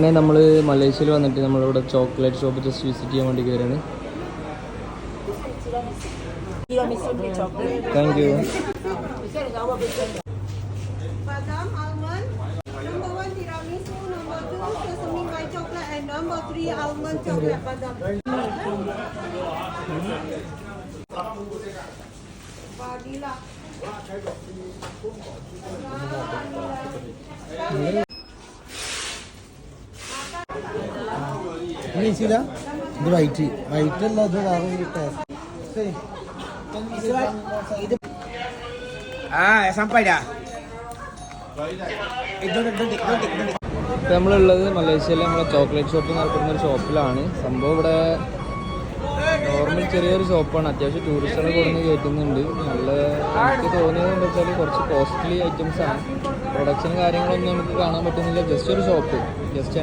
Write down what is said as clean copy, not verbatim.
അങ്ങനെ നമ്മൾ മലേഷ്യയിൽ വന്നിട്ട് നമ്മളിവിടെ ചോക്ലേറ്റ് ഷോപ്പ് ജസ്റ്റ് വിസിറ്റ് ചെയ്യാൻ വേണ്ടി കയറിയാണ്. Thank you. Badam almond, number 1 tiramisu, number 2 sesame white chocolate, and number 3 almond chocolate badam. Vanilla. ഇത് വൈറ്റ് അല്ല, ഇത് വേറെ ടേസ്റ്റ്. sampai dah. നമ്മളുള്ളത് മലേഷ്യയിലെ നമ്മളെ ചോക്ലേറ്റ് ഷോപ്പ് നടക്കുന്ന ഒരു ഷോപ്പിലാണ്. സംഭവം ഇവിടെ നോർമൽ ചെറിയൊരു ഷോപ്പാണ്. അത്യാവശ്യം ടൂറിസ്റ്റുകളെ കൊടുന്ന് കയറ്റുന്നുണ്ട്. നല്ല എനിക്ക് തോന്നിയത് എന്താ വെച്ചാൽ കുറച്ച് കോസ്റ്റ്ലി ഐറ്റംസ് ആണ്. പ്രൊഡക്ഷൻ കാര്യങ്ങളൊന്നും നമുക്ക് കാണാൻ പറ്റുന്നില്ല. ജസ്റ്റ് ഒരു ഷോപ്പ്, ജസ്റ്റ്